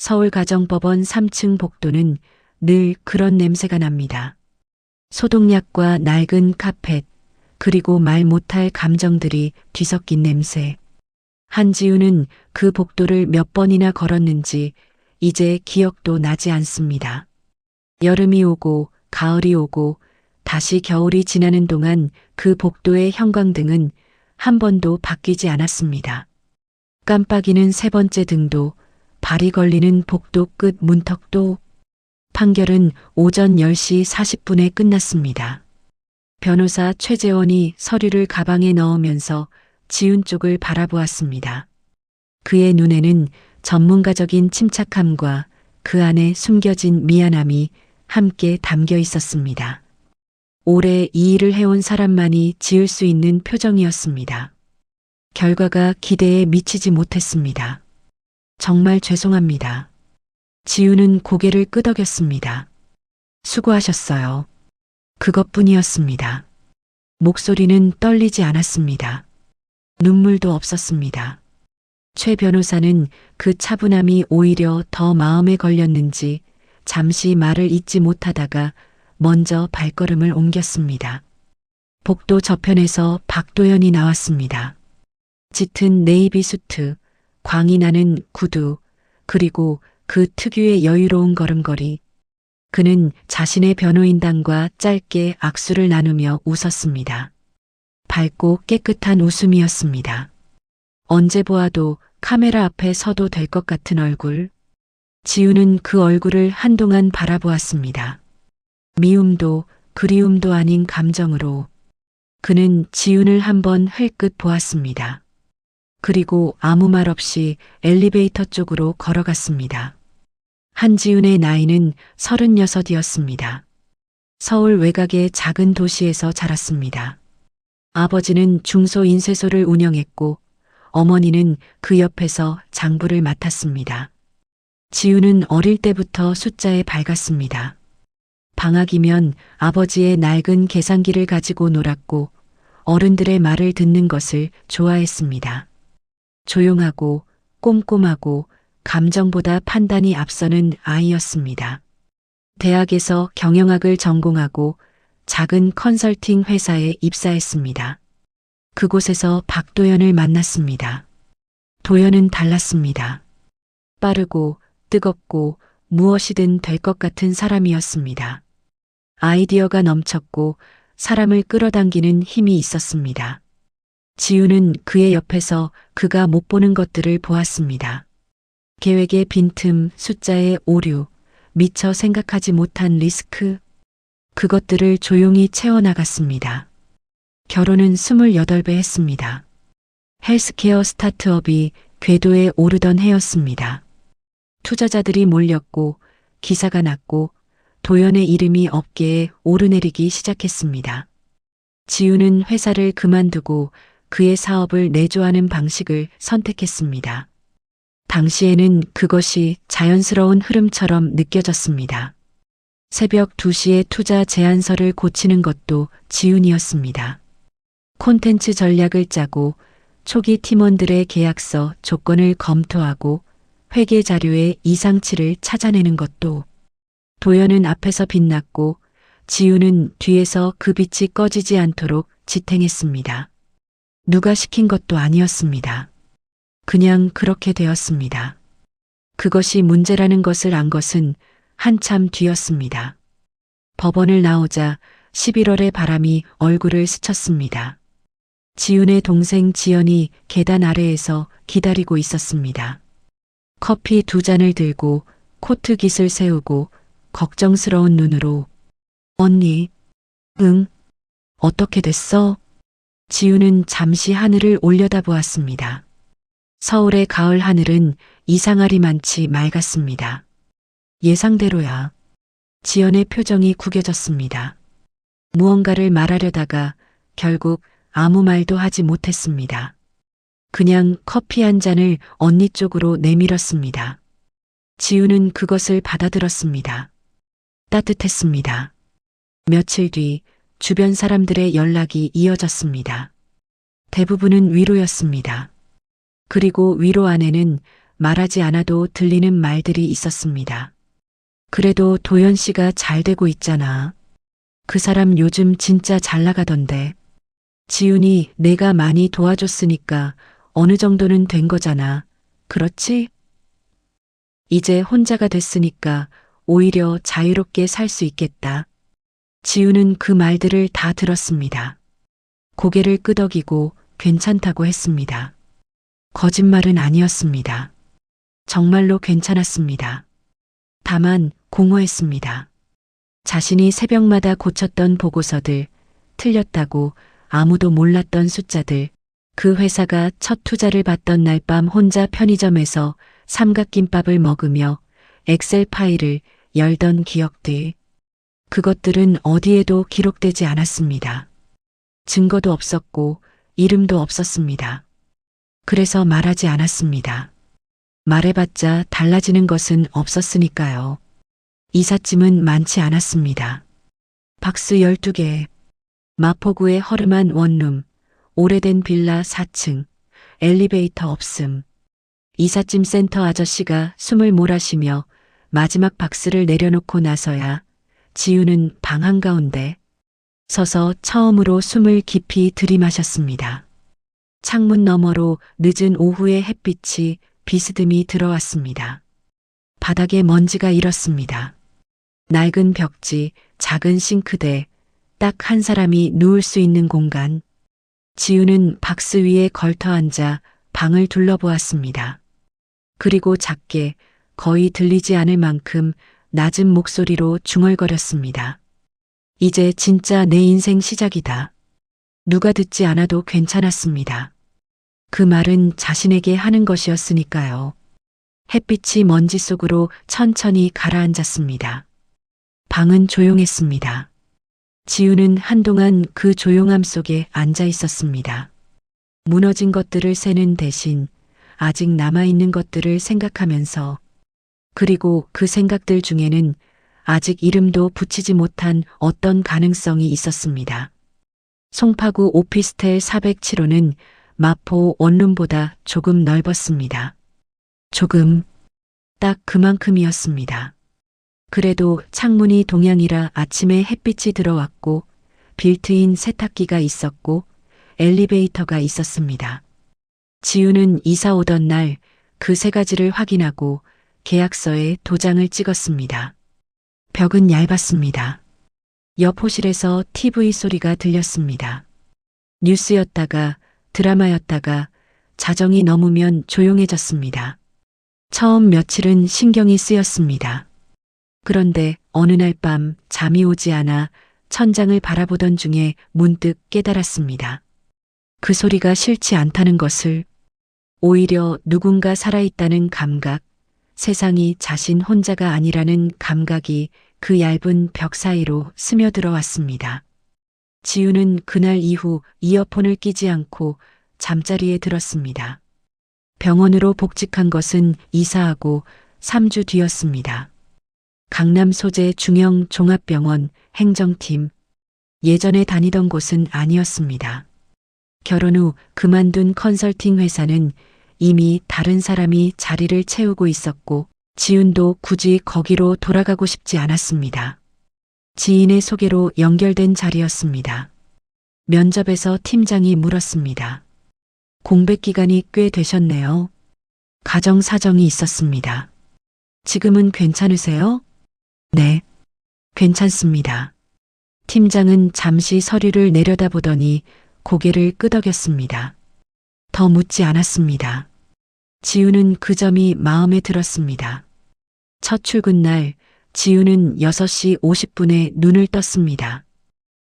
서울가정법원 3층 복도는 늘 그런 냄새가 납니다. 소독약과 낡은 카펫, 그리고 말 못할 감정들이 뒤섞인 냄새. 한지우는 그 복도를 몇 번이나 걸었는지 이제 기억도 나지 않습니다. 여름이 오고 가을이 오고 다시 겨울이 지나는 동안 그 복도의 형광등은 한 번도 바뀌지 않았습니다. 깜빡이는 세 번째 등도, 발이 걸리는 복도 끝 문턱도. 판결은 오전 10시 40분에 끝났습니다. 변호사 최재원이 서류를 가방에 넣으면서 지훈 쪽을 바라보았습니다. 그의 눈에는 전문가적인 침착함과 그 안에 숨겨진 미안함이 함께 담겨 있었습니다. 오래 이 일을 해온 사람만이 지을 수 있는 표정이었습니다. 결과가 기대에 미치지 못했습니다. 정말 죄송합니다. 지훈은 고개를 끄덕였습니다. 수고하셨어요. 그것뿐이었습니다. 목소리는 떨리지 않았습니다. 눈물도 없었습니다. 최 변호사는 그 차분함이 오히려 더 마음에 걸렸는지 잠시 말을 잇지 못하다가 먼저 발걸음을 옮겼습니다. 복도 저편에서 박도연이 나왔습니다. 짙은 네이비 수트, 광이 나는 구두, 그리고 그 특유의 여유로운 걸음걸이. 그는 자신의 변호인단과 짧게 악수를 나누며 웃었습니다. 밝고 깨끗한 웃음이었습니다. 언제 보아도 카메라 앞에 서도 될 것 같은 얼굴. 지우는 그 얼굴을 한동안 바라보았습니다. 미움도 그리움도 아닌 감정으로. 그는 지훈을 한번 흘끗 보았습니다. 그리고 아무 말 없이 엘리베이터 쪽으로 걸어갔습니다. 한지훈의 나이는 36이었습니다. 서울 외곽의 작은 도시에서 자랐습니다. 아버지는 중소인쇄소를 운영했고 어머니는 그 옆에서 장부를 맡았습니다. 지훈은 어릴 때부터 숫자에 밝았습니다. 방학이면 아버지의 낡은 계산기를 가지고 놀았고 어른들의 말을 듣는 것을 좋아했습니다. 조용하고 꼼꼼하고 감정보다 판단이 앞서는 아이였습니다. 대학에서 경영학을 전공하고 작은 컨설팅 회사에 입사했습니다. 그곳에서 박도연을 만났습니다. 도연은 달랐습니다. 빠르고 뜨겁고 무엇이든 될 것 같은 사람이었습니다. 아이디어가 넘쳤고 사람을 끌어당기는 힘이 있었습니다. 지우는 그의 옆에서 그가 못 보는 것들을 보았습니다. 계획의 빈틈, 숫자의 오류, 미처 생각하지 못한 리스크. 그것들을 조용히 채워나갔습니다. 결혼은 28배 했습니다. 헬스케어 스타트업이 궤도에 오르던 해였습니다. 투자자들이 몰렸고 기사가 났고 도연의 이름이 업계에 오르내리기 시작했습니다. 지우는 회사를 그만두고 그의 사업을 내조하는 방식을 선택했습니다. 당시에는 그것이 자연스러운 흐름처럼 느껴졌습니다. 새벽 2시에 투자 제안서를 고치는 것도 지훈이었습니다. 콘텐츠 전략을 짜고 초기 팀원들의 계약서 조건을 검토하고 회계 자료의 이상치를 찾아내는 것도. 도연은 앞에서 빛났고 지훈은 뒤에서 그 빛이 꺼지지 않도록 지탱했습니다. 누가 시킨 것도 아니었습니다. 그냥 그렇게 되었습니다. 그것이 문제라는 것을 안 것은 한참 뒤였습니다. 법원을 나오자 11월의 바람이 얼굴을 스쳤습니다. 지훈의 동생 지연이 계단 아래에서 기다리고 있었습니다. 커피 2잔을 들고 코트 깃을 세우고 걱정스러운 눈으로 언니, 응? 어떻게 됐어? 지훈은 잠시 하늘을 올려다보았습니다. 서울의 가을 하늘은 이상하리만치 맑았습니다. 예상대로야. 지연의 표정이 구겨졌습니다. 무언가를 말하려다가 결국 아무 말도 하지 못했습니다. 그냥 커피 한 잔을 언니 쪽으로 내밀었습니다. 지훈은 그것을 받아들었습니다. 따뜻했습니다. 며칠 뒤 주변 사람들의 연락이 이어졌습니다. 대부분은 위로였습니다. 그리고 위로 안에는 말하지 않아도 들리는 말들이 있었습니다. 그래도 도연 씨가 잘 되고 있잖아. 그 사람 요즘 진짜 잘 나가던데. 지훈이 내가 많이 도와줬으니까 어느 정도는 된 거잖아. 그렇지? 이제 혼자가 됐으니까 오히려 자유롭게 살 수 있겠다. 지훈은 그 말들을 다 들었습니다. 고개를 끄덕이고 괜찮다고 했습니다. 거짓말은 아니었습니다. 정말로 괜찮았습니다. 다만 공허했습니다. 자신이 새벽마다 고쳤던 보고서들, 틀렸다고 아무도 몰랐던 숫자들, 그 회사가 첫 투자를 받던 날 밤 혼자 편의점에서 삼각김밥을 먹으며 엑셀 파일을 열던 기억들. 그것들은 어디에도 기록되지 않았습니다. 증거도 없었고 이름도 없었습니다. 그래서 말하지 않았습니다. 말해봤자 달라지는 것은 없었으니까요. 이삿짐은 많지 않았습니다. 박스 12개, 마포구의 허름한 원룸, 오래된 빌라 4층, 엘리베이터 없음. 이삿짐 센터 아저씨가 숨을 몰아쉬며 마지막 박스를 내려놓고 나서야 지우는 방 한가운데 서서 처음으로 숨을 깊이 들이마셨습니다. 창문 너머로 늦은 오후의 햇빛이 비스듬히 들어왔습니다. 바닥에 먼지가 일었습니다. 낡은 벽지, 작은 싱크대, 딱 한 사람이 누울 수 있는 공간. 지우는 박스 위에 걸터 앉아 방을 둘러보았습니다. 그리고 작게, 거의 들리지 않을 만큼 낮은 목소리로 중얼거렸습니다. 이제 진짜 내 인생 시작이다. 누가 듣지 않아도 괜찮았습니다. 그 말은 자신에게 하는 것이었으니까요. 햇빛이 먼지 속으로 천천히 가라앉았습니다. 방은 조용했습니다. 지우는 한동안 그 조용함 속에 앉아 있었습니다. 무너진 것들을 세는 대신 아직 남아있는 것들을 생각하면서, 그리고 그 생각들 중에는 아직 이름도 붙이지 못한 어떤 가능성이 있었습니다. 송파구 오피스텔 407호는 마포 원룸보다 조금 넓었습니다. 조금, 딱 그만큼이었습니다. 그래도 창문이 동향이라 아침에 햇빛이 들어왔고 빌트인 세탁기가 있었고 엘리베이터가 있었습니다. 지우는 이사 오던 날 그 세 가지를 확인하고 계약서에 도장을 찍었습니다. 벽은 얇았습니다. 옆 호실에서 TV 소리가 들렸습니다. 뉴스였다가 드라마였다가 자정이 넘으면 조용해졌습니다. 처음 며칠은 신경이 쓰였습니다. 그런데 어느 날 밤 잠이 오지 않아 천장을 바라보던 중에 문득 깨달았습니다. 그 소리가 싫지 않다는 것을, 오히려 누군가 살아있다는 감각, 세상이 자신 혼자가 아니라는 감각이 그 얇은 벽 사이로 스며들어왔습니다. 지우는 그날 이후 이어폰을 끼지 않고 잠자리에 들었습니다. 병원으로 복직한 것은 이사하고 3주 뒤였습니다. 강남 소재 중형 종합병원 행정팀. 예전에 다니던 곳은 아니었습니다. 결혼 후 그만둔 컨설팅 회사는 이미 다른 사람이 자리를 채우고 있었고 지훈도 굳이 거기로 돌아가고 싶지 않았습니다. 지인의 소개로 연결된 자리였습니다. 면접에서 팀장이 물었습니다. 공백 기간이 꽤 되셨네요. 가정 사정이 있었습니다. 지금은 괜찮으세요? 네, 괜찮습니다. 팀장은 잠시 서류를 내려다보더니 고개를 끄덕였습니다. 더 묻지 않았습니다. 지우는 그 점이 마음에 들었습니다. 첫 출근 날 지우는 6시 50분에 눈을 떴습니다.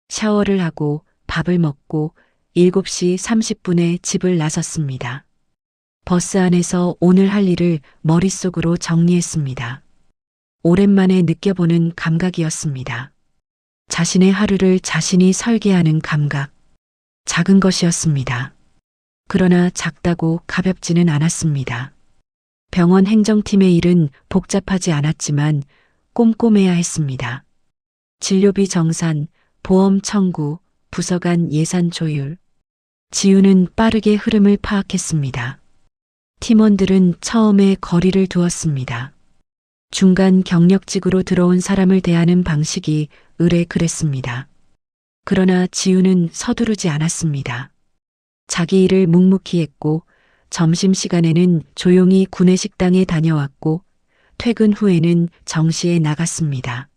샤워를 하고 밥을 먹고 7시 30분에 집을 나섰습니다. 버스 안에서 오늘 할 일을 머릿속으로 정리했습니다. 오랜만에 느껴보는 감각이었습니다. 자신의 하루를 자신이 설계하는 감각. 작은 것이었습니다. 그러나 작다고 가볍지는 않았습니다. 병원 행정팀의 일은 복잡하지 않았지만 꼼꼼해야 했습니다. 진료비 정산, 보험 청구, 부서 간 예산 조율. 지우는 빠르게 흐름을 파악했습니다. 팀원들은 처음에 거리를 두었습니다. 중간 경력직으로 들어온 사람을 대하는 방식이 의례 그랬습니다. 그러나 지우는 서두르지 않았습니다. 자기 일을 묵묵히 했고 점심시간에는 조용히 구내식당에 다녀왔고 퇴근 후에는 정시에 나갔습니다.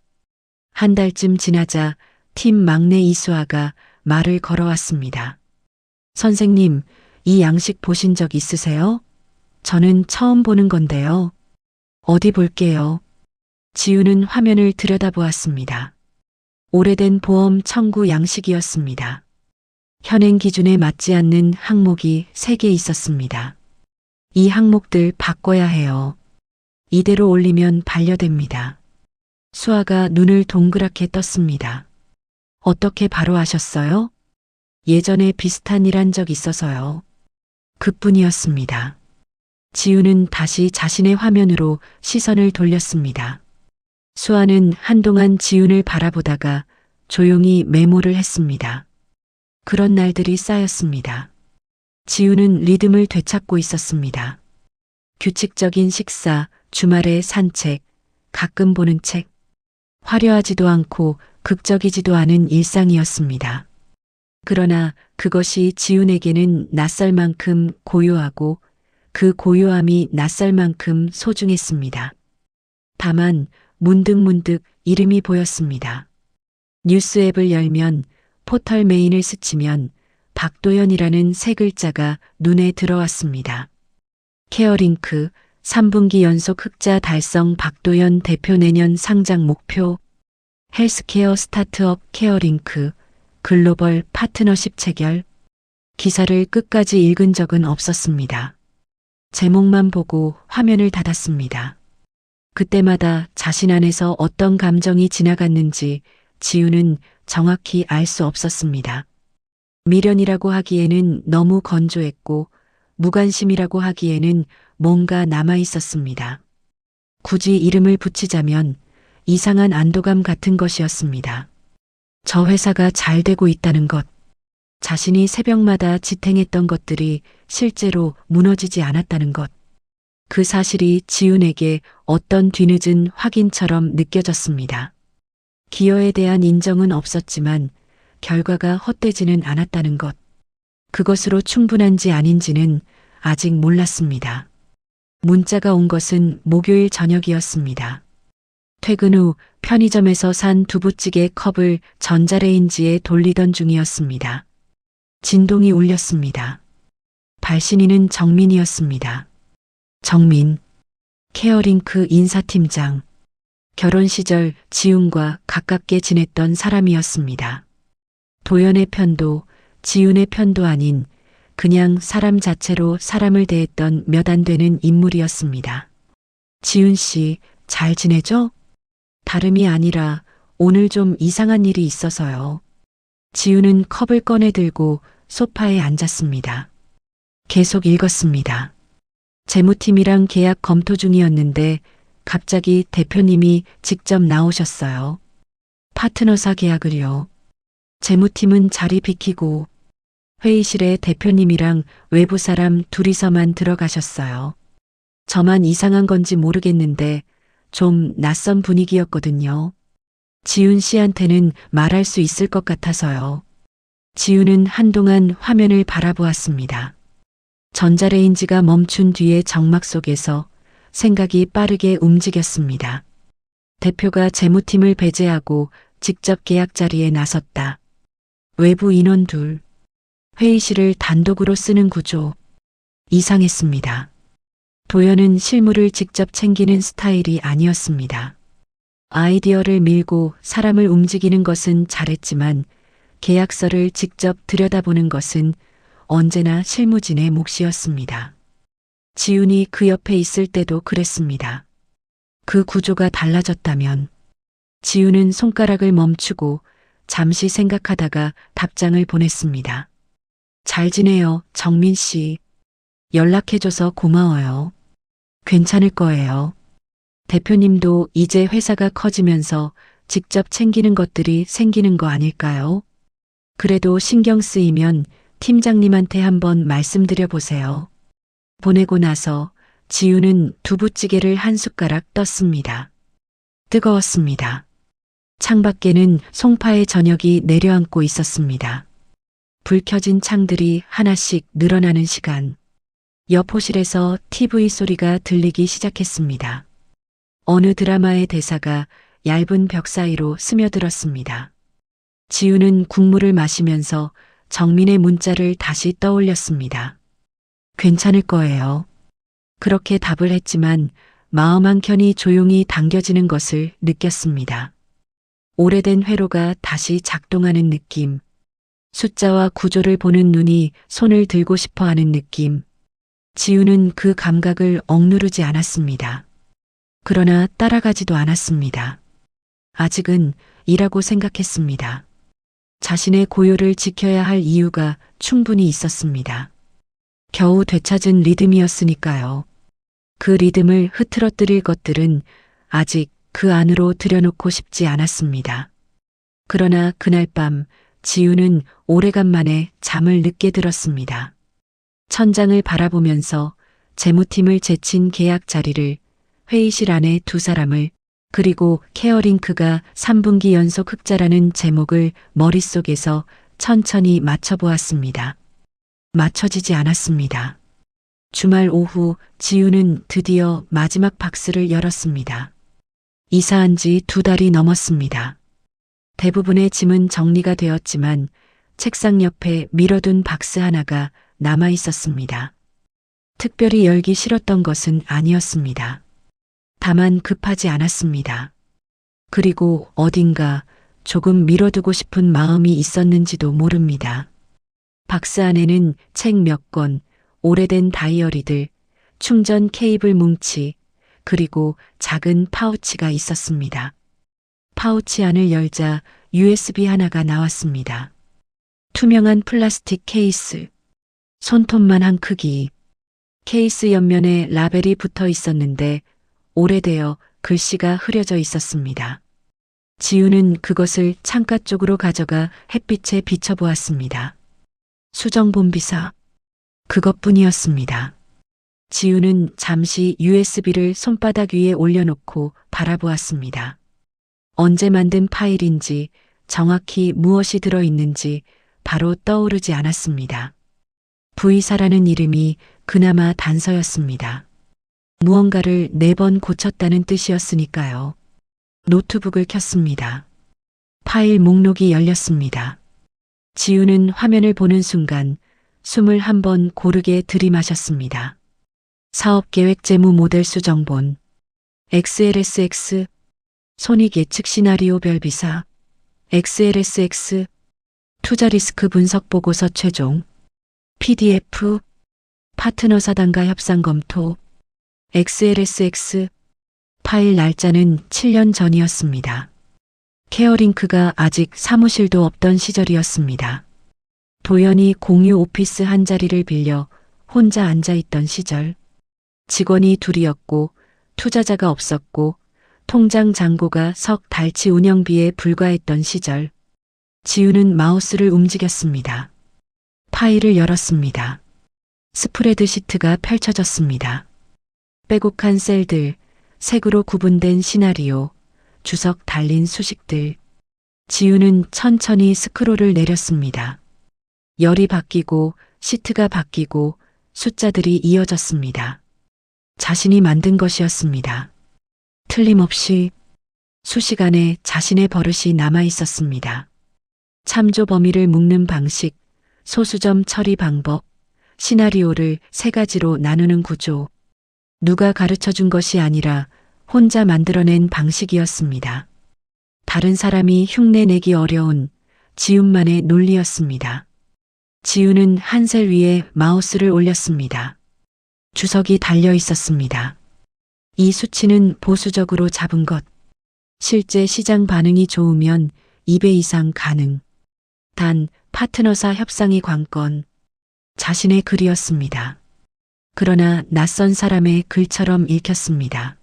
한 달쯤 지나자 팀 막내 이수아가 말을 걸어왔습니다. 선생님, 이 양식 보신 적 있으세요? 저는 처음 보는 건데요. 어디 볼게요. 지우는 화면을 들여다보았습니다. 오래된 보험 청구 양식이었습니다. 현행 기준에 맞지 않는 항목이 3개 있었습니다. 이 항목들 바꿔야 해요. 이대로 올리면 반려됩니다. 수아가 눈을 동그랗게 떴습니다. 어떻게 바로 아셨어요? 예전에 비슷한 일 한 적 있어서요. 그뿐이었습니다. 지우는 다시 자신의 화면으로 시선을 돌렸습니다. 수아는 한동안 지훈을 바라보다가 조용히 메모를 했습니다. 그런 날들이 쌓였습니다. 지훈은 리듬을 되찾고 있었습니다. 규칙적인 식사, 주말에 산책, 가끔 보는 책. 화려하지도 않고 극적이지도 않은 일상이었습니다. 그러나 그것이 지훈에게는 낯설 만큼 고요하고 그 고요함이 낯설 만큼 소중했습니다. 다만 문득문득 이름이 보였습니다. 뉴스 앱을 열면 포털 메인을 스치면 박도연이라는 3글자가 눈에 들어왔습니다. 케어링크 3분기 연속 흑자 달성 박도연 대표 내년 상장 목표 헬스케어 스타트업 케어링크 글로벌 파트너십 체결 기사를 끝까지 읽은 적은 없었습니다. 제목만 보고 화면을 닫았습니다. 그때마다 자신 안에서 어떤 감정이 지나갔는지 지우는 정확히 알 수 없었습니다. 미련이라고 하기에는 너무 건조했고 무관심이라고 하기에는 뭔가 남아 있었습니다. 굳이 이름을 붙이자면 이상한 안도감 같은 것이었습니다. 저 회사가 잘 되고 있다는 것, 자신이 새벽마다 지탱했던 것들이 실제로 무너지지 않았다는 것, 그 사실이 지훈에게 어떤 뒤늦은 확인처럼 느껴졌습니다. 기여에 대한 인정은 없었지만 결과가 헛되지는 않았다는 것, 그것으로 충분한지 아닌지는 아직 몰랐습니다. 문자가 온 것은 목요일 저녁이었습니다. 퇴근 후 편의점에서 산 두부찌개 컵을 전자레인지에 돌리던 중이었습니다. 진동이 울렸습니다. 발신인은 정민이었습니다. 정민, 케어링크 인사팀장. 결혼 시절 지훈과 가깝게 지냈던 사람이었습니다. 도연의 편도, 지훈의 편도 아닌 그냥 사람 자체로 사람을 대했던 몇 안 되는 인물이었습니다. 지훈 씨, 잘 지내죠? 다름이 아니라 오늘 좀 이상한 일이 있어서요. 지훈은 컵을 꺼내 들고 소파에 앉았습니다. 계속 읽었습니다. 재무팀이랑 계약 검토 중이었는데 갑자기 대표님이 직접 나오셨어요. 파트너사 계약을요. 재무팀은 자리 비키고 회의실에 대표님이랑 외부 사람 둘이서만 들어가셨어요. 저만 이상한 건지 모르겠는데 좀 낯선 분위기였거든요. 지훈 씨한테는 말할 수 있을 것 같아서요. 지훈은 한동안 화면을 바라보았습니다. 전자레인지가 멈춘 뒤의 정막 속에서 생각이 빠르게 움직였습니다. 대표가 재무팀을 배제하고 직접 계약 자리에 나섰다. 외부 인원 둘. 회의실을 단독으로 쓰는 구조. 이상했습니다. 도연은 실무를 직접 챙기는 스타일이 아니었습니다. 아이디어를 밀고 사람을 움직이는 것은 잘했지만 계약서를 직접 들여다보는 것은 언제나 실무진의 몫이었습니다. 지훈이 그 옆에 있을 때도 그랬습니다. 그 구조가 달라졌다면 지훈은 손가락을 멈추고 잠시 생각하다가 답장을 보냈습니다. 잘 지내요, 정민 씨. 연락해줘서 고마워요. 괜찮을 거예요. 대표님도 이제 회사가 커지면서 직접 챙기는 것들이 생기는 거 아닐까요? 그래도 신경 쓰이면 팀장님한테 한번 말씀드려 보세요. 보내고 나서 지우는 두부찌개를 한 숟가락 떴습니다. 뜨거웠습니다. 창밖에는 송파의 저녁이 내려앉고 있었습니다. 불 켜진 창들이 하나씩 늘어나는 시간. 옆 호실에서 TV 소리가 들리기 시작했습니다. 어느 드라마의 대사가 얇은 벽 사이로 스며들었습니다. 지우는 국물을 마시면서 정민의 문자를 다시 떠올렸습니다. 괜찮을 거예요. 그렇게 답을 했지만 마음 한켠이 조용히 당겨지는 것을 느꼈습니다. 오래된 회로가 다시 작동하는 느낌. 숫자와 구조를 보는 눈이 손을 들고 싶어 하는 느낌. 지우는 그 감각을 억누르지 않았습니다. 그러나 따라가지도 않았습니다. 아직은 이라고 생각했습니다. 자신의 고요를 지켜야 할 이유가 충분히 있었습니다. 겨우 되찾은 리듬이었으니까요. 그 리듬을 흐트러뜨릴 것들은 아직 그 안으로 들여놓고 싶지 않았습니다. 그러나 그날 밤 지우는 오래간만에 잠을 늦게 들었습니다. 천장을 바라보면서 재무팀을 제친 계약 자리를, 회의실 안에 두 사람을, 그리고 케어링크가 3분기 연속 흑자라는 제목을 머릿속에서 천천히 맞춰보았습니다. 맞춰지지 않았습니다. 주말 오후 지우는 드디어 마지막 박스를 열었습니다. 이사한 지 2달이 넘었습니다. 대부분의 짐은 정리가 되었지만 책상 옆에 밀어둔 박스 하나가 남아 있었습니다. 특별히 열기 싫었던 것은 아니었습니다. 다만 급하지 않았습니다. 그리고 어딘가 조금 밀어두고 싶은 마음이 있었는지도 모릅니다. 박스 안에는 책 몇 권, 오래된 다이어리들, 충전 케이블 뭉치, 그리고 작은 파우치가 있었습니다. 파우치 안을 열자 USB 하나가 나왔습니다. 투명한 플라스틱 케이스, 손톱만한 크기. 케이스 옆면에 라벨이 붙어 있었는데 오래되어 글씨가 흐려져 있었습니다. 지우는 그것을 창가 쪽으로 가져가 햇빛에 비춰보았습니다. 수정본비사. 그것뿐이었습니다. 지우는 잠시 USB를 손바닥 위에 올려놓고 바라보았습니다. 언제 만든 파일인지, 정확히 무엇이 들어있는지 바로 떠오르지 않았습니다. V사라는 이름이 그나마 단서였습니다. 무언가를 4번 고쳤다는 뜻이었으니까요. 노트북을 켰습니다. 파일 목록이 열렸습니다. 지우는 화면을 보는 순간 숨을 한번 고르게 들이마셨습니다. 사업계획 재무 모델 수정본, XLSX, 손익 예측 시나리오 별비사, XLSX, 투자 리스크 분석 보고서 최종, PDF, 파트너 사단과 협상 검토, XLSX, 파일 날짜는 7년 전이었습니다. 케어링크가 아직 사무실도 없던 시절이었습니다. 도연이 공유 오피스 한 자리를 빌려 혼자 앉아있던 시절. 직원이 둘이었고 투자자가 없었고 통장 잔고가 석 달치 운영비에 불과했던 시절. 지우는 마우스를 움직였습니다. 파일을 열었습니다. 스프레드 시트가 펼쳐졌습니다. 빼곡한 셀들, 색으로 구분된 시나리오, 주석 달린 수식들. 지우는 천천히 스크롤을 내렸습니다. 열이 바뀌고 시트가 바뀌고 숫자들이 이어졌습니다. 자신이 만든 것이었습니다. 틀림없이 수시간에 자신의 버릇이 남아 있었습니다. 참조 범위를 묶는 방식, 소수점 처리 방법, 시나리오를 3가지로 나누는 구조. 누가 가르쳐 준 것이 아니라 혼자 만들어낸 방식이었습니다. 다른 사람이 흉내내기 어려운 지훈만의 논리였습니다. 지훈은 한 셀 위에 마우스를 올렸습니다. 주석이 달려 있었습니다. 이 수치는 보수적으로 잡은 것. 실제 시장 반응이 좋으면 2배 이상 가능. 단 파트너사 협상이 관건. 자신의 글이었습니다. 그러나 낯선 사람의 글처럼 읽혔습니다.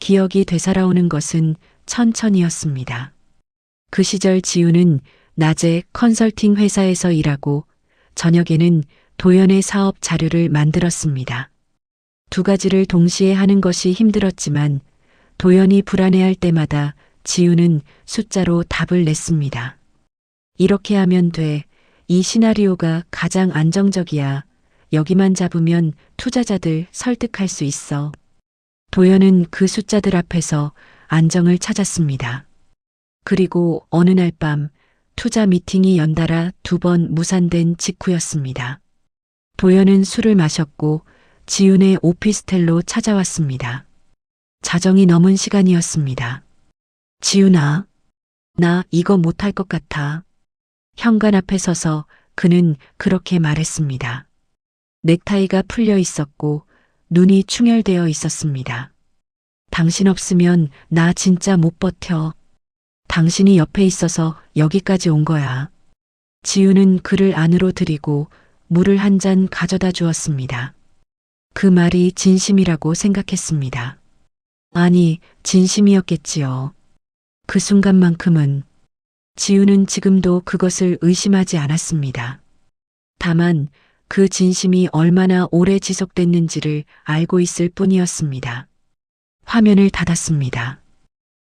기억이 되살아오는 것은 천천히였습니다. 그 시절 지우는 낮에 컨설팅 회사에서 일하고 저녁에는 도연의 사업 자료를 만들었습니다. 두 가지를 동시에 하는 것이 힘들었지만 도연이 불안해할 때마다 지우는 숫자로 답을 냈습니다. 이렇게 하면 돼. 이 시나리오가 가장 안정적이야. 여기만 잡으면 투자자들 설득할 수 있어. 도연은 그 숫자들 앞에서 안정을 찾았습니다. 그리고 어느 날 밤 투자 미팅이 연달아 2번 무산된 직후였습니다. 도연은 술을 마셨고 지윤의 오피스텔로 찾아왔습니다. 자정이 넘은 시간이었습니다. 지윤아, 나 이거 못할 것 같아. 현관 앞에 서서 그는 그렇게 말했습니다. 넥타이가 풀려 있었고 눈이 충혈되어 있었습니다. 당신 없으면 나 진짜 못 버텨. 당신이 옆에 있어서 여기까지 온 거야. 지우는 그를 안으로 들이고 물을 한 잔 가져다 주었습니다. 그 말이 진심이라고 생각했습니다. 아니, 진심이었겠지요. 그 순간만큼은. 지우는 지금도 그것을 의심하지 않았습니다. 다만 그 진심이 얼마나 오래 지속됐는지를 알고 있을 뿐이었습니다. 화면을 닫았습니다.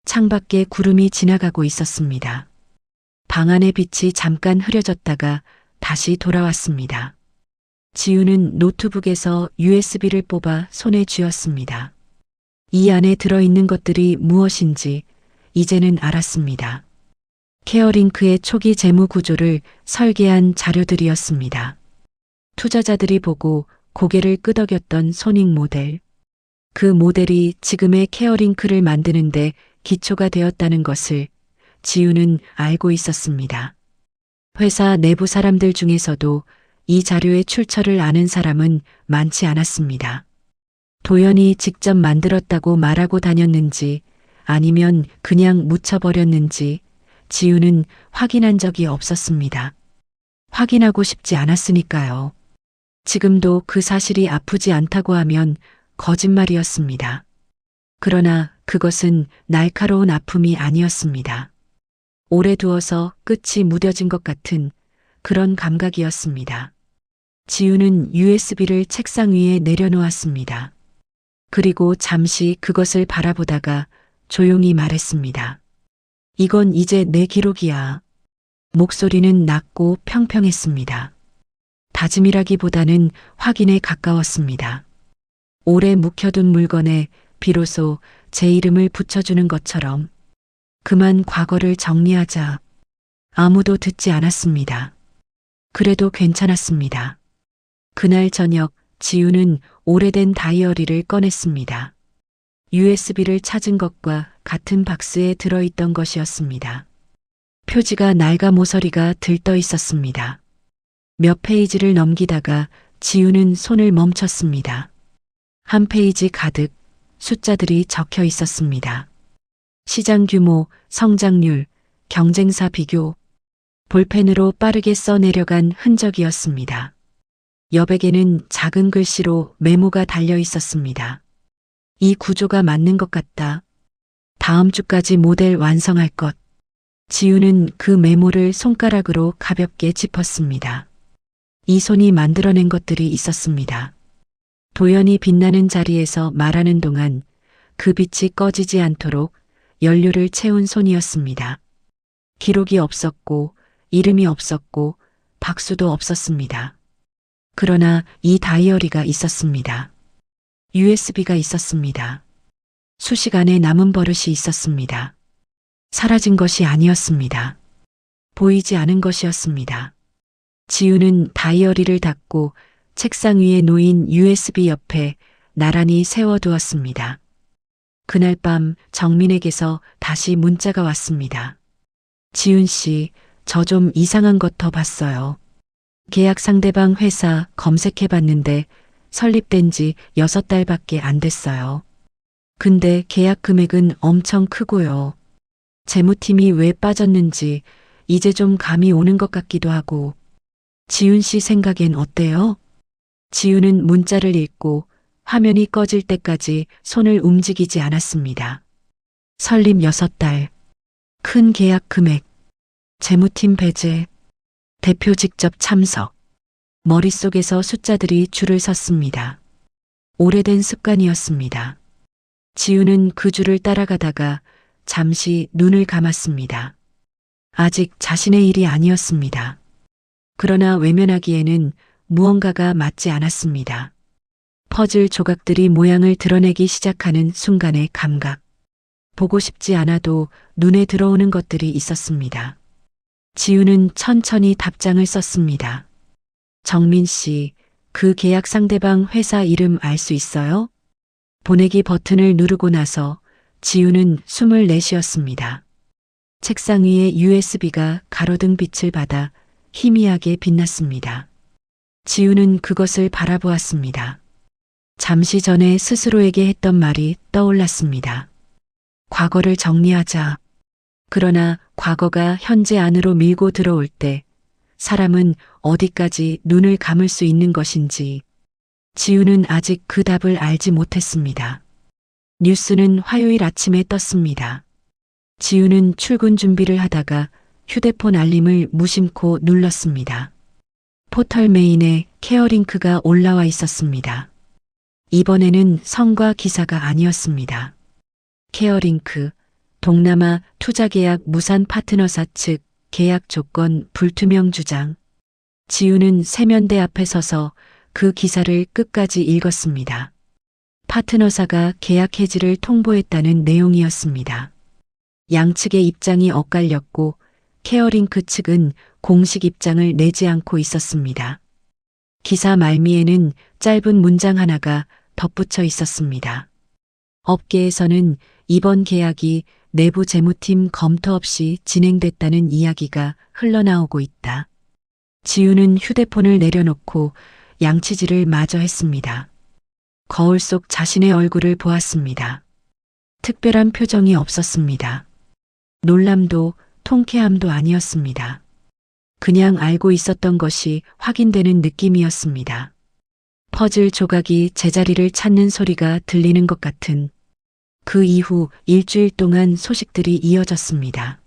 창밖에 구름이 지나가고 있었습니다. 방 안의 빛이 잠깐 흐려졌다가 다시 돌아왔습니다. 지우는 노트북에서 USB를 뽑아 손에 쥐었습니다. 이 안에 들어있는 것들이 무엇인지 이제는 알았습니다. 케어링크의 초기 재무 구조를 설계한 자료들이었습니다. 투자자들이 보고 고개를 끄덕였던 손익 모델. 그 모델이 지금의 케어링크를 만드는데 기초가 되었다는 것을 지우는 알고 있었습니다. 회사 내부 사람들 중에서도 이 자료의 출처를 아는 사람은 많지 않았습니다. 도연이 직접 만들었다고 말하고 다녔는지 아니면 그냥 묻혀버렸는지 지우는 확인한 적이 없었습니다. 확인하고 싶지 않았으니까요. 지금도 그 사실이 아프지 않다고 하면 거짓말이었습니다. 그러나 그것은 날카로운 아픔이 아니었습니다. 오래 두어서 끝이 무뎌진 것 같은 그런 감각이었습니다. 지우는 USB를 책상 위에 내려놓았습니다. 그리고 잠시 그것을 바라보다가 조용히 말했습니다. 이건 이제 내 기록이야. 목소리는 낮고 평평했습니다. 다짐이라기보다는 확인에 가까웠습니다. 오래 묵혀둔 물건에 비로소 제 이름을 붙여주는 것처럼. 그만 과거를 정리하자. 아무도 듣지 않았습니다. 그래도 괜찮았습니다. 그날 저녁 지우는 오래된 다이어리를 꺼냈습니다. USB를 찾은 것과 같은 박스에 들어있던 것이었습니다. 표지가 낡아 모서리가 들떠 있었습니다. 몇 페이지를 넘기다가 지우는 손을 멈췄습니다. 한 페이지 가득 숫자들이 적혀 있었습니다. 시장 규모, 성장률, 경쟁사 비교, 볼펜으로 빠르게 써내려간 흔적이었습니다. 여백에는 작은 글씨로 메모가 달려 있었습니다. 이 구조가 맞는 것 같다. 다음 주까지 모델 완성할 것. 지우는 그 메모를 손가락으로 가볍게 짚었습니다. 이 손이 만들어낸 것들이 있었습니다. 도연이 빛나는 자리에서 말하는 동안 그 빛이 꺼지지 않도록 연료를 채운 손이었습니다. 기록이 없었고 이름이 없었고 박수도 없었습니다. 그러나 이 다이어리가 있었습니다. USB가 있었습니다. 수시간에 남은 버릇이 있었습니다. 사라진 것이 아니었습니다. 보이지 않은 것이었습니다. 지우는 다이어리를 닫고 책상 위에 놓인 USB 옆에 나란히 세워두었습니다. 그날 밤 정민에게서 다시 문자가 왔습니다. 지훈 씨, 저 좀 이상한 것 더 봤어요. 계약 상대방 회사 검색해봤는데 설립된 지 6달밖에 안 됐어요. 근데 계약 금액은 엄청 크고요. 재무팀이 왜 빠졌는지 이제 좀 감이 오는 것 같기도 하고. 지훈 씨 생각엔 어때요? 지훈은 문자를 읽고 화면이 꺼질 때까지 손을 움직이지 않았습니다. 설립 6달, 큰 계약 금액, 재무팀 배제, 대표 직접 참석. 머릿속에서 숫자들이 줄을 섰습니다. 오래된 습관이었습니다. 지우는 그 줄을 따라가다가 잠시 눈을 감았습니다. 아직 자신의 일이 아니었습니다. 그러나 외면하기에는 무언가가 맞지 않았습니다. 퍼즐 조각들이 모양을 드러내기 시작하는 순간의 감각. 보고 싶지 않아도 눈에 들어오는 것들이 있었습니다. 지우는 천천히 답장을 썼습니다. 정민 씨, 그 계약 상대방 회사 이름 알 수 있어요? 보내기 버튼을 누르고 나서 지우는 숨을 내쉬었습니다. 책상 위에 USB가 가로등 빛을 받아 희미하게 빛났습니다. 지우는 그것을 바라보았습니다. 잠시 전에 스스로에게 했던 말이 떠올랐습니다. 과거를 정리하자. 그러나 과거가 현재 안으로 밀고 들어올 때 사람은 어디까지 눈을 감을 수 있는 것인지 지우는 아직 그 답을 알지 못했습니다. 뉴스는 화요일 아침에 떴습니다. 지우는 출근 준비를 하다가 휴대폰 알림을 무심코 눌렀습니다. 포털 메인에 케어링크가 올라와 있었습니다. 이번에는 성과 기사가 아니었습니다. 케어링크, 동남아 투자계약 무산 파트너사 측 계약 조건 불투명 주장. 지우는 세면대 앞에 서서 그 기사를 끝까지 읽었습니다. 파트너사가 계약 해지를 통보했다는 내용이었습니다. 양측의 입장이 엇갈렸고 케어링크 측은 공식 입장을 내지 않고 있었습니다. 기사 말미에는 짧은 문장 하나가 덧붙여 있었습니다. 업계에서는 이번 계약이 내부 재무팀 검토 없이 진행됐다는 이야기가 흘러나오고 있다. 지우는 휴대폰을 내려놓고 양치질을 마저 했습니다. 거울 속 자신의 얼굴을 보았습니다. 특별한 표정이 없었습니다. 놀람도 통쾌함도 아니었습니다. 그냥 알고 있었던 것이 확인되는 느낌이었습니다. 퍼즐 조각이 제자리를 찾는 소리가 들리는 것 같은 그 이후 일주일 동안 소식들이 이어졌습니다.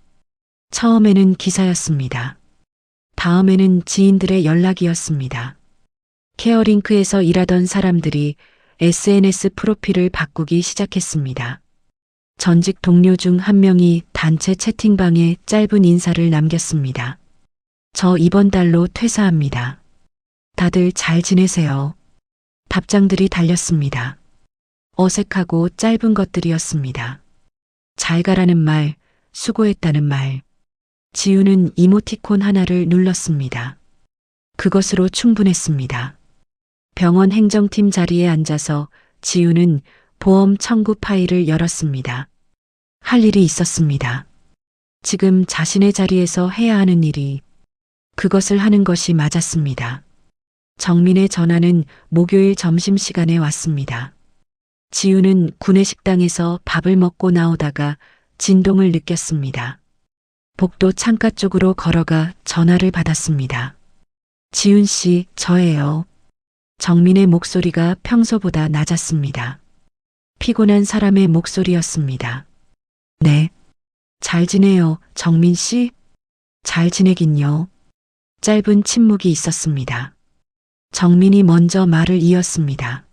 처음에는 기사였습니다. 다음에는 지인들의 연락이었습니다. 케어링크에서 일하던 사람들이 SNS 프로필을 바꾸기 시작했습니다. 전직 동료 중 한 명이 단체 채팅방에 짧은 인사를 남겼습니다. 저 이번 달로 퇴사합니다. 다들 잘 지내세요. 답장들이 달렸습니다. 어색하고 짧은 것들이었습니다. 잘 가라는 말, 수고했다는 말. 지우는 이모티콘 하나를 눌렀습니다. 그것으로 충분했습니다. 병원 행정팀 자리에 앉아서 지우는 보험 청구 파일을 열었습니다. 할 일이 있었습니다. 지금 자신의 자리에서 해야 하는 일이 그것을 하는 것이 맞았습니다. 정민의 전화는 목요일 점심시간에 왔습니다. 지우는 구내식당에서 밥을 먹고 나오다가 진동을 느꼈습니다. 복도 창가 쪽으로 걸어가 전화를 받았습니다. 지훈 씨, 저예요. 정민의 목소리가 평소보다 낮았습니다. 피곤한 사람의 목소리였습니다. 네. 잘 지내요, 정민 씨? 잘 지내긴요. 짧은 침묵이 있었습니다. 정민이 먼저 말을 이었습니다.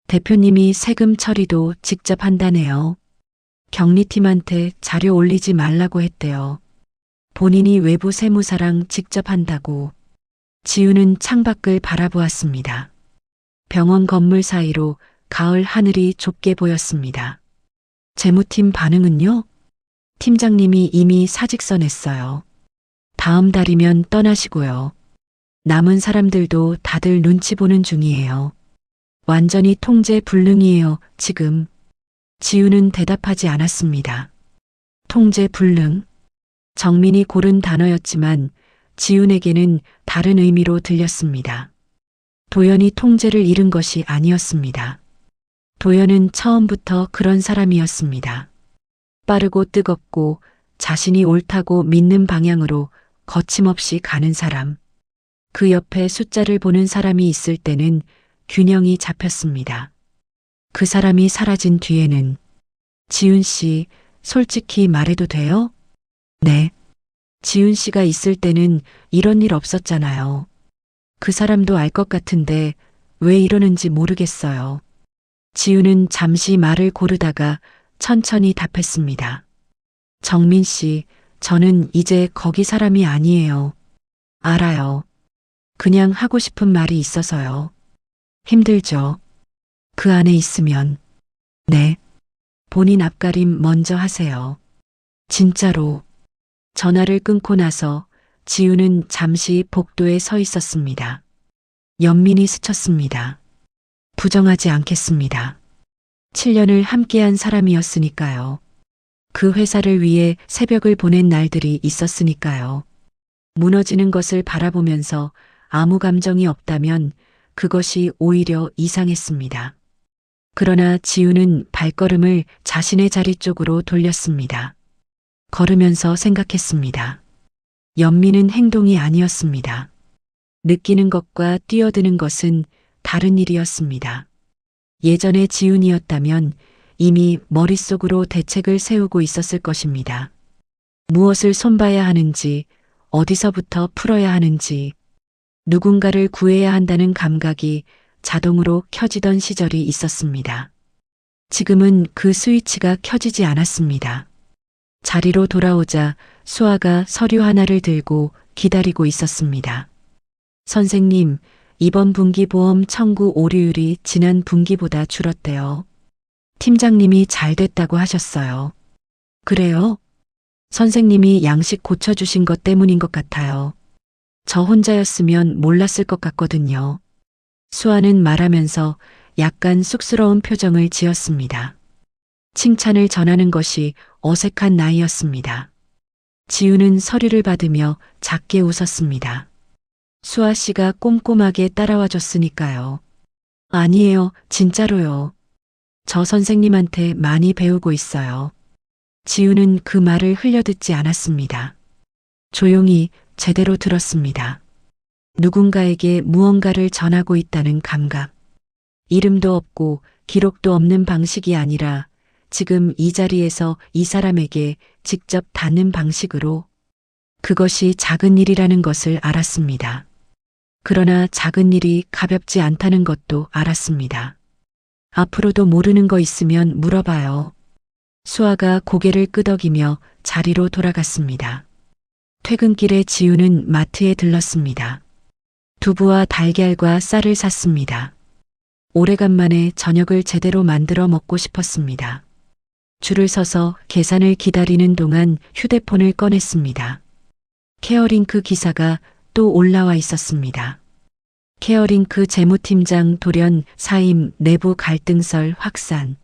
대표님이 세금 처리도 직접 한다네요. 경리팀한테 자료 올리지 말라고 했대요. 본인이 외부 세무사랑 직접 한다고. 지우는 창밖을 바라보았습니다. 병원 건물 사이로 가을 하늘이 좁게 보였습니다. 재무팀 반응은요? 팀장님이 이미 사직서 냈어요. 다음 달이면 떠나시고요. 남은 사람들도 다들 눈치 보는 중이에요. 완전히 통제 불능이에요, 지금. 지우는 대답하지 않았습니다. 통제 불능. 정민이 고른 단어였지만 지훈에게는 다른 의미로 들렸습니다. 도연이 통제를 잃은 것이 아니었습니다. 도연은 처음부터 그런 사람이었습니다. 빠르고 뜨겁고 자신이 옳다고 믿는 방향으로 거침없이 가는 사람. 그 옆에 숫자를 보는 사람이 있을 때는 균형이 잡혔습니다. 그 사람이 사라진 뒤에는 지훈 씨, 솔직히 말해도 돼요? 네. 지훈 씨가 있을 때는 이런 일 없었잖아요. 그 사람도 알 것 같은데 왜 이러는지 모르겠어요. 지우는 잠시 말을 고르다가 천천히 답했습니다. 정민 씨, 저는 이제 거기 사람이 아니에요. 알아요. 그냥 하고 싶은 말이 있어서요. 힘들죠. 그 안에 있으면. 네. 본인 앞가림 먼저 하세요. 진짜로. 전화를 끊고 나서 지우는 잠시 복도에 서 있었습니다. 연민이 스쳤습니다. 부정하지 않겠습니다. 7년을 함께한 사람이었으니까요. 그 회사를 위해 새벽을 보낸 날들이 있었으니까요. 무너지는 것을 바라보면서 아무 감정이 없다면 그것이 오히려 이상했습니다. 그러나 지우는 발걸음을 자신의 자리 쪽으로 돌렸습니다. 걸으면서 생각했습니다. 연민은 행동이 아니었습니다. 느끼는 것과 뛰어드는 것은 다른 일이었습니다. 예전의 지훈이었다면 이미 머릿속으로 대책을 세우고 있었을 것입니다. 무엇을 손봐야 하는지, 어디서부터 풀어야 하는지, 누군가를 구해야 한다는 감각이 자동으로 켜지던 시절이 있었습니다. 지금은 그 스위치가 켜지지 않았습니다. 자리로 돌아오자 수아가 서류 하나를 들고 기다리고 있었습니다. 선생님, 이번 분기 보험 청구 오류율이 지난 분기보다 줄었대요. 팀장님이 잘 됐다고 하셨어요. 그래요? 선생님이 양식 고쳐주신 것 때문인 것 같아요. 저 혼자였으면 몰랐을 것 같거든요. 수아는 말하면서 약간 쑥스러운 표정을 지었습니다. 칭찬을 전하는 것이 어색한 나이였습니다. 지우는 서류를 받으며 작게 웃었습니다. 수아 씨가 꼼꼼하게 따라와 줬으니까요. 아니에요, 진짜로요. 저 선생님한테 많이 배우고 있어요. 지우는 그 말을 흘려듣지 않았습니다. 조용히 제대로 들었습니다. 누군가에게 무언가를 전하고 있다는 감각. 이름도 없고 기록도 없는 방식이 아니라 지금 이 자리에서 이 사람에게 직접 닿는 방식으로 그것이 작은 일이라는 것을 알았습니다. 그러나 작은 일이 가볍지 않다는 것도 알았습니다. 앞으로도 모르는 거 있으면 물어봐요. 수아가 고개를 끄덕이며 자리로 돌아갔습니다. 퇴근길에 지우는 마트에 들렀습니다. 두부와 달걀과 쌀을 샀습니다. 오래간만에 저녁을 제대로 만들어 먹고 싶었습니다. 줄을 서서 계산을 기다리는 동안 휴대폰을 꺼냈습니다. 케어링크 기사가 또 올라와 있었습니다. 케어링크 재무팀장 돌연 사임 내부 갈등설 확산.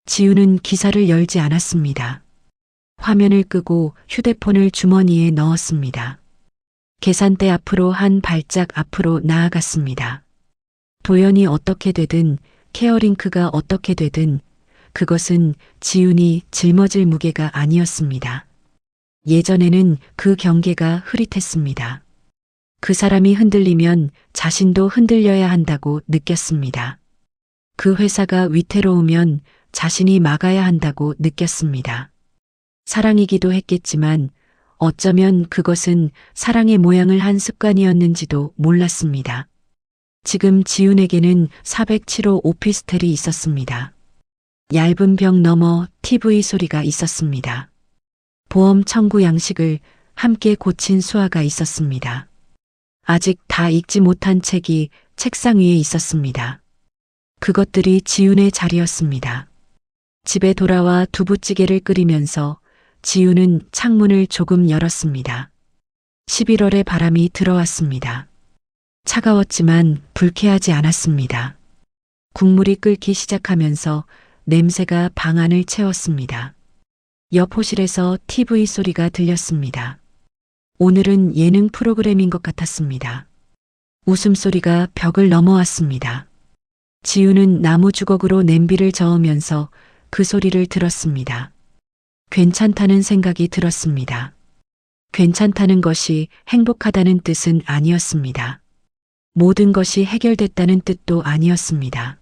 지우는 기사를 열지 않았습니다. 화면을 끄고 휴대폰을 주머니에 넣었습니다. 계산대 앞으로 한 발짝 앞으로 나아갔습니다. 도연이 어떻게 되든 케어링크가 어떻게 되든 그것은 지훈이 짊어질 무게가 아니었습니다. 예전에는 그 경계가 흐릿했습니다. 그 사람이 흔들리면 자신도 흔들려야 한다고 느꼈습니다. 그 회사가 위태로우면 자신이 막아야 한다고 느꼈습니다. 사랑이기도 했겠지만 어쩌면 그것은 사랑의 모양을 한 습관이었는지도 몰랐습니다. 지금 지훈에게는 407호 오피스텔이 있었습니다. 얇은 벽 너머 TV 소리가 있었습니다. 보험 청구 양식을 함께 고친 수아가 있었습니다. 아직 다 읽지 못한 책이 책상 위에 있었습니다. 그것들이 지훈의 자리였습니다. 집에 돌아와 두부찌개를 끓이면서 지훈은 창문을 조금 열었습니다. 11월의 바람이 들어왔습니다. 차가웠지만 불쾌하지 않았습니다. 국물이 끓기 시작하면서 냄새가 방 안을 채웠습니다. 옆 호실에서 TV 소리가 들렸습니다. 오늘은 예능 프로그램인 것 같았습니다. 웃음소리가 벽을 넘어왔습니다. 지우는 나무 주걱으로 냄비를 저으면서 그 소리를 들었습니다. 괜찮다는 생각이 들었습니다. 괜찮다는 것이 행복하다는 뜻은 아니었습니다. 모든 것이 해결됐다는 뜻도 아니었습니다.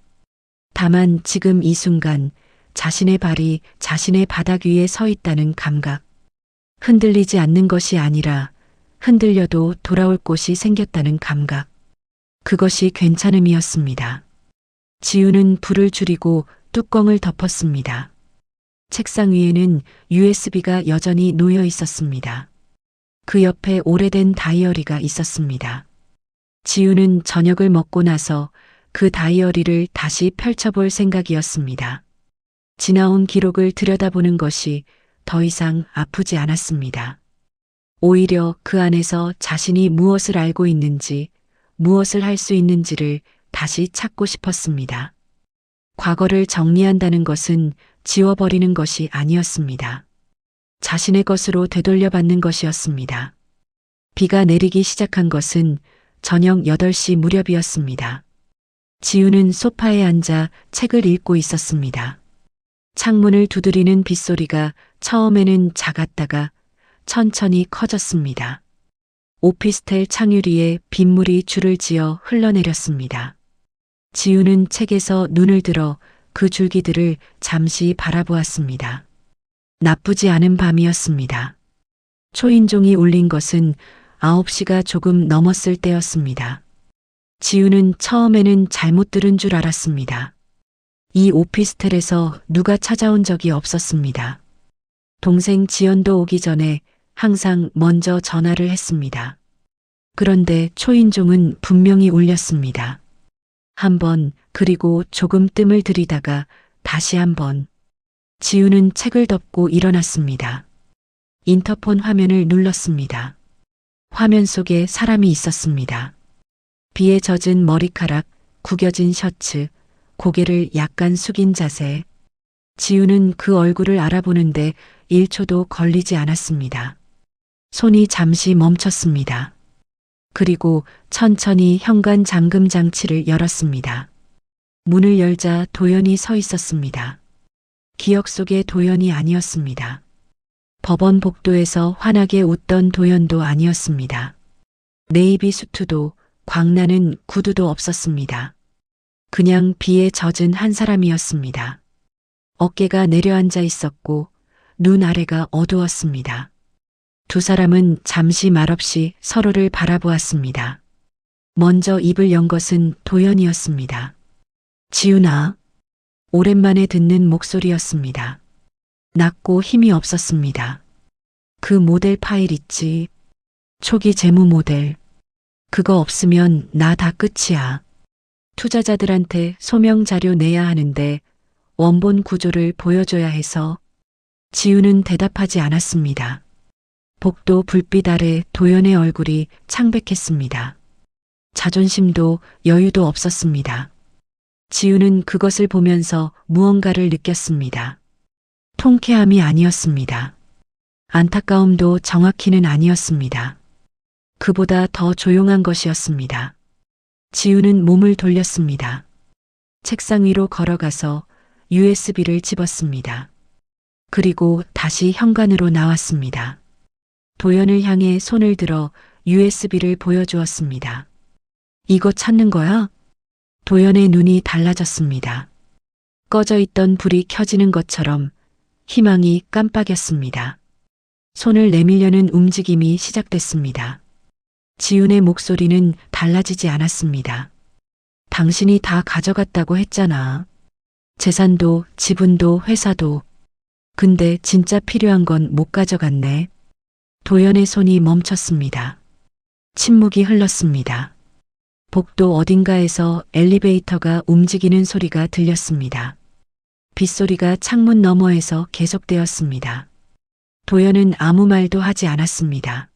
다만 지금 이 순간 자신의 발이 자신의 바닥 위에 서 있다는 감각. 흔들리지 않는 것이 아니라 흔들려도 돌아올 곳이 생겼다는 감각. 그것이 괜찮음이었습니다. 지우는 불을 줄이고 뚜껑을 덮었습니다. 책상 위에는 USB가 여전히 놓여 있었습니다. 그 옆에 오래된 다이어리가 있었습니다. 지우는 저녁을 먹고 나서 그 다이어리를 다시 펼쳐볼 생각이었습니다. 지나온 기록을 들여다보는 것이 더 이상 아프지 않았습니다. 오히려 그 안에서 자신이 무엇을 알고 있는지, 무엇을 할 수 있는지를 다시 찾고 싶었습니다. 과거를 정리한다는 것은 지워버리는 것이 아니었습니다. 자신의 것으로 되돌려받는 것이었습니다. 비가 내리기 시작한 것은 저녁 8시 무렵이었습니다. 지우는 소파에 앉아 책을 읽고 있었습니다. 창문을 두드리는 빗소리가 처음에는 작았다가 천천히 커졌습니다. 오피스텔 창유리에 빗물이 줄을 지어 흘러내렸습니다. 지우는 책에서 눈을 들어 그 줄기들을 잠시 바라보았습니다. 나쁘지 않은 밤이었습니다. 초인종이 울린 것은 9시가 조금 넘었을 때였습니다. 지우는 처음에는 잘못 들은 줄 알았습니다. 이 오피스텔에서 누가 찾아온 적이 없었습니다. 동생 지연도 오기 전에 항상 먼저 전화를 했습니다. 그런데 초인종은 분명히 울렸습니다. 한 번, 그리고 조금 뜸을 들이다가 다시 한 번. 지우는 책을 덮고 일어났습니다. 인터폰 화면을 눌렀습니다. 화면 속에 사람이 있었습니다. 비에 젖은 머리카락, 구겨진 셔츠, 고개를 약간 숙인 자세. 지우는 그 얼굴을 알아보는데 1초도 걸리지 않았습니다. 손이 잠시 멈췄습니다. 그리고 천천히 현관 잠금 장치를 열었습니다. 문을 열자 도연이 서 있었습니다. 기억 속의 도연이 아니었습니다. 법원 복도에서 환하게 웃던 도연도 아니었습니다. 네이비 수트도 광나는 구두도 없었습니다. 그냥 비에 젖은 한 사람이었습니다. 어깨가 내려앉아 있었고 눈 아래가 어두웠습니다. 두 사람은 잠시 말없이 서로를 바라보았습니다. 먼저 입을 연 것은 도연이었습니다. 지훈아. 오랜만에 듣는 목소리였습니다. 낮고 힘이 없었습니다. 그 모델 파일 있지? 초기 재무 모델. 그거 없으면 나 다 끝이야. 투자자들한테 소명 자료 내야 하는데 원본 구조를 보여줘야 해서. 지우는 대답하지 않았습니다. 복도 불빛 아래 도연의 얼굴이 창백했습니다. 자존심도 여유도 없었습니다. 지우는 그것을 보면서 무언가를 느꼈습니다. 통쾌함이 아니었습니다. 안타까움도 정확히는 아니었습니다. 그보다 더 조용한 것이었습니다. 지우는 몸을 돌렸습니다. 책상 위로 걸어가서 USB를 집었습니다. 그리고 다시 현관으로 나왔습니다. 도연을 향해 손을 들어 USB를 보여주었습니다. 이거 찾는 거야? 도연의 눈이 달라졌습니다. 꺼져 있던 불이 켜지는 것처럼 희망이 깜빡였습니다. 손을 내밀려는 움직임이 시작됐습니다. 지훈의 목소리는 달라지지 않았습니다. 당신이 다 가져갔다고 했잖아. 재산도, 지분도, 회사도. 근데 진짜 필요한 건 못 가져갔네. 도연의 손이 멈췄습니다. 침묵이 흘렀습니다. 복도 어딘가에서 엘리베이터가 움직이는 소리가 들렸습니다. 빗소리가 창문 너머에서 계속되었습니다. 도연은 아무 말도 하지 않았습니다.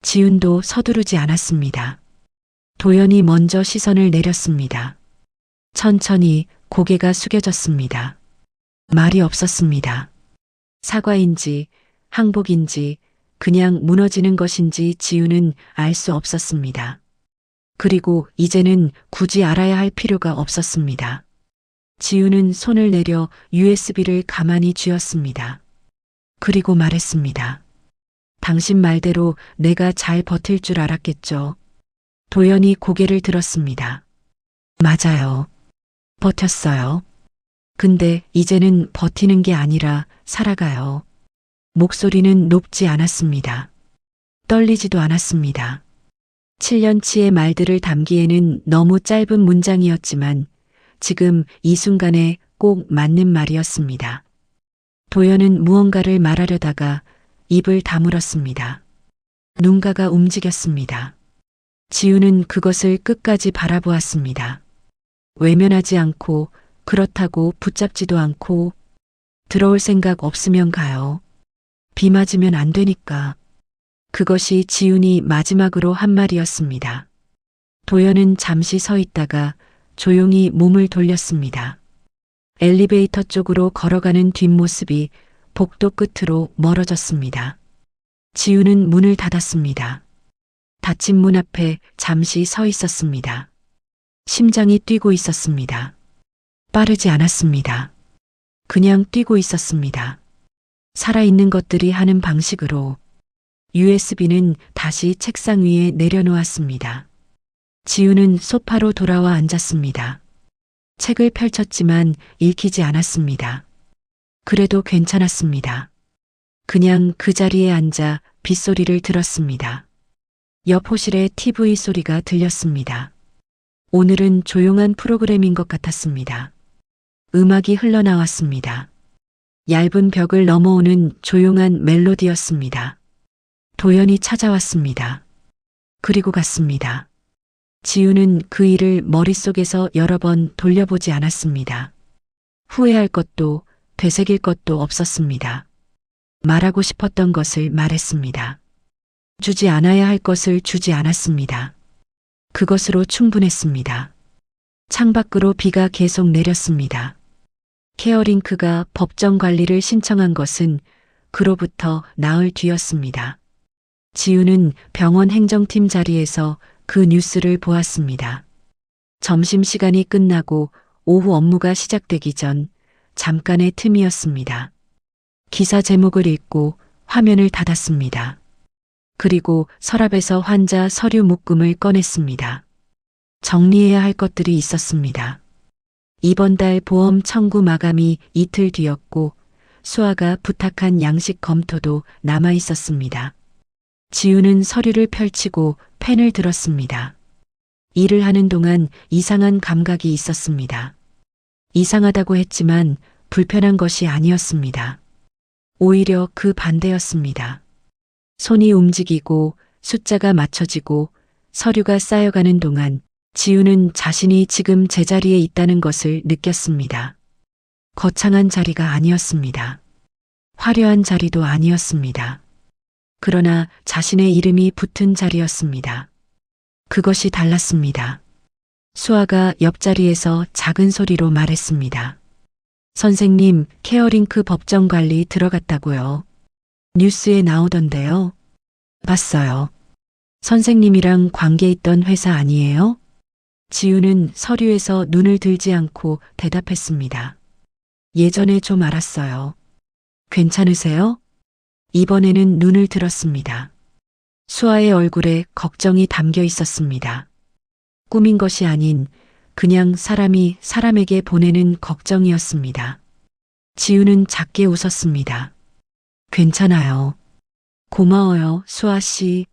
지훈도 서두르지 않았습니다. 도연이 먼저 시선을 내렸습니다. 천천히 고개가 숙여졌습니다. 말이 없었습니다. 사과인지 항복인지 그냥 무너지는 것인지 지우는 알 수 없었습니다. 그리고 이제는 굳이 알아야 할 필요가 없었습니다. 지우는 손을 내려 USB를 가만히 쥐었습니다. 그리고 말했습니다. 당신 말대로 내가 잘 버틸 줄 알았겠죠. 도연이 고개를 들었습니다. 맞아요. 버텼어요. 근데 이제는 버티는 게 아니라 살아가요. 목소리는 높지 않았습니다. 떨리지도 않았습니다. 7년치의 말들을 담기에는 너무 짧은 문장이었지만 지금 이 순간에 꼭 맞는 말이었습니다. 도연은 무언가를 말하려다가 입을 다물었습니다. 눈가가 움직였습니다. 지우는 그것을 끝까지 바라보았습니다. 외면하지 않고 그렇다고 붙잡지도 않고 들어올 생각 없으면 가요. 비 맞으면 안 되니까. 그것이 지훈이 마지막으로 한 말이었습니다. 도연은 잠시 서 있다가 조용히 몸을 돌렸습니다. 엘리베이터 쪽으로 걸어가는 뒷모습이 복도 끝으로 멀어졌습니다. 지훈은 문을 닫았습니다. 닫힌 문 앞에 잠시 서 있었습니다. 심장이 뛰고 있었습니다. 빠르지 않았습니다. 그냥 뛰고 있었습니다. 살아있는 것들이 하는 방식으로. USB는 다시 책상 위에 내려놓았습니다. 지우는 소파로 돌아와 앉았습니다. 책을 펼쳤지만 읽히지 않았습니다. 그래도 괜찮았습니다. 그냥 그 자리에 앉아 빗소리를 들었습니다. 옆 호실에 TV 소리가 들렸습니다. 오늘은 조용한 프로그램인 것 같았습니다. 음악이 흘러나왔습니다. 얇은 벽을 넘어오는 조용한 멜로디였습니다. 도연이 찾아왔습니다. 그리고 갔습니다. 지우는 그 일을 머릿속에서 여러 번 돌려보지 않았습니다. 후회할 것도 되새길 것도 없었습니다. 말하고 싶었던 것을 말했습니다. 주지 않아야 할 것을 주지 않았습니다. 그것으로 충분했습니다. 창밖으로 비가 계속 내렸습니다. 케어링크가 법정 관리를 신청한 것은 그로부터 나흘 뒤였습니다. 지우는 병원 행정팀 자리에서 그 뉴스를 보았습니다. 점심시간이 끝나고 오후 업무가 시작되기 전 잠깐의 틈이었습니다. 기사 제목을 읽고 화면을 닫았습니다. 그리고 서랍에서 환자 서류 묶음을 꺼냈습니다. 정리해야 할 것들이 있었습니다. 이번 달 보험 청구 마감이 이틀 뒤였고 수아가 부탁한 양식 검토도 남아 있었습니다. 지우는 서류를 펼치고 펜을 들었습니다. 일을 하는 동안 이상한 감각이 있었습니다. 이상하다고 했지만 불편한 것이 아니었습니다. 오히려 그 반대였습니다. 손이 움직이고 숫자가 맞춰지고 서류가 쌓여가는 동안 지우는 자신이 지금 제자리에 있다는 것을 느꼈습니다. 거창한 자리가 아니었습니다. 화려한 자리도 아니었습니다. 그러나 자신의 이름이 붙은 자리였습니다. 그것이 달랐습니다. 수아가 옆자리에서 작은 소리로 말했습니다. 선생님, 케어링크 법정 관리 들어갔다고요. 뉴스에 나오던데요. 봤어요. 선생님이랑 관계 있던 회사 아니에요? 지우는 서류에서 눈을 들지 않고 대답했습니다. 예전에 좀 알았어요. 괜찮으세요? 이번에는 눈을 들었습니다. 수아의 얼굴에 걱정이 담겨 있었습니다. 꾸민 것이 아닌 그냥 사람이 사람에게 보내는 걱정이었습니다. 지우는 작게 웃었습니다. 괜찮아요. 고마워요, 수아 씨.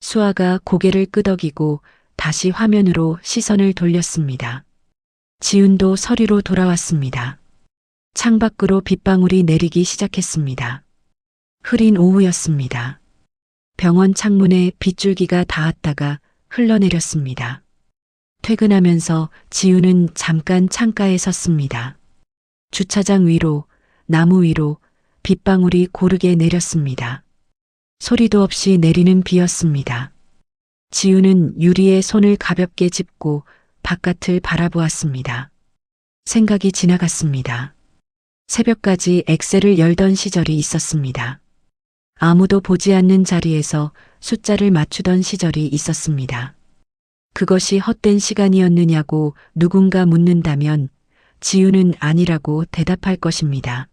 수아가 고개를 끄덕이고 다시 화면으로 시선을 돌렸습니다. 지훈도 서류로 돌아왔습니다. 창밖으로 빗방울이 내리기 시작했습니다. 흐린 오후였습니다. 병원 창문에 빗줄기가 닿았다가 흘러내렸습니다. 퇴근하면서 지우는 잠깐 창가에 섰습니다. 주차장 위로, 나무 위로 빗방울이 고르게 내렸습니다. 소리도 없이 내리는 비였습니다. 지우는 유리에 손을 가볍게 짚고 바깥을 바라보았습니다. 생각이 지나갔습니다. 새벽까지 엑셀을 열던 시절이 있었습니다. 아무도 보지 않는 자리에서 숫자를 맞추던 시절이 있었습니다. 그것이 헛된 시간이었느냐고 누군가 묻는다면 지훈은 아니라고 대답할 것입니다.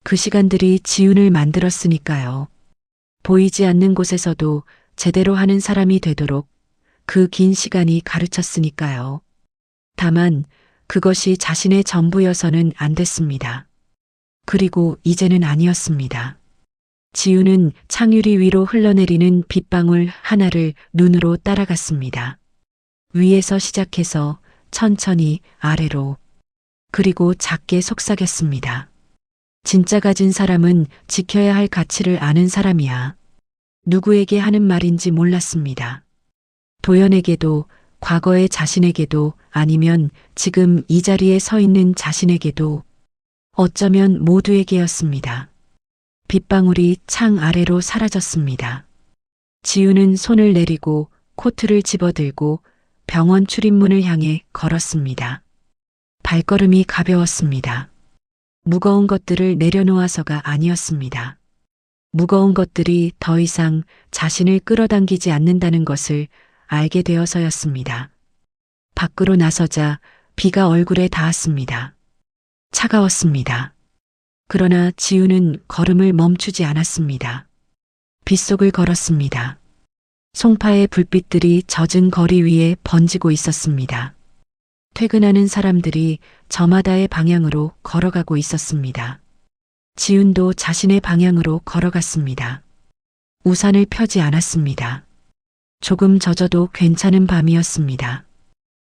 그 시간들이 지훈을 만들었으니까요. 보이지 않는 곳에서도 제대로 하는 사람이 되도록 그 긴 시간이 가르쳤으니까요. 다만 그것이 자신의 전부여서는 안 됐습니다. 그리고 이제는 아니었습니다. 지우는 창유리 위로 흘러내리는 빗방울 하나를 눈으로 따라갔습니다. 위에서 시작해서 천천히 아래로, 그리고 작게 속삭였습니다. 진짜 가진 사람은 지켜야 할 가치를 아는 사람이야. 누구에게 하는 말인지 몰랐습니다. 도연에게도, 과거의 자신에게도, 아니면 지금 이 자리에 서 있는 자신에게도, 어쩌면 모두에게였습니다. 빗방울이 창 아래로 사라졌습니다. 지우는 손을 내리고 코트를 집어들고 병원 출입문을 향해 걸었습니다. 발걸음이 가벼웠습니다. 무거운 것들을 내려놓아서가 아니었습니다. 무거운 것들이 더 이상 자신을 끌어당기지 않는다는 것을 알게 되어서였습니다. 밖으로 나서자 비가 얼굴에 닿았습니다. 차가웠습니다. 그러나 지우는 걸음을 멈추지 않았습니다. 빗속을 걸었습니다. 송파의 불빛들이 젖은 거리 위에 번지고 있었습니다. 퇴근하는 사람들이 저마다의 방향으로 걸어가고 있었습니다. 지훈도 자신의 방향으로 걸어갔습니다. 우산을 펴지 않았습니다. 조금 젖어도 괜찮은 밤이었습니다.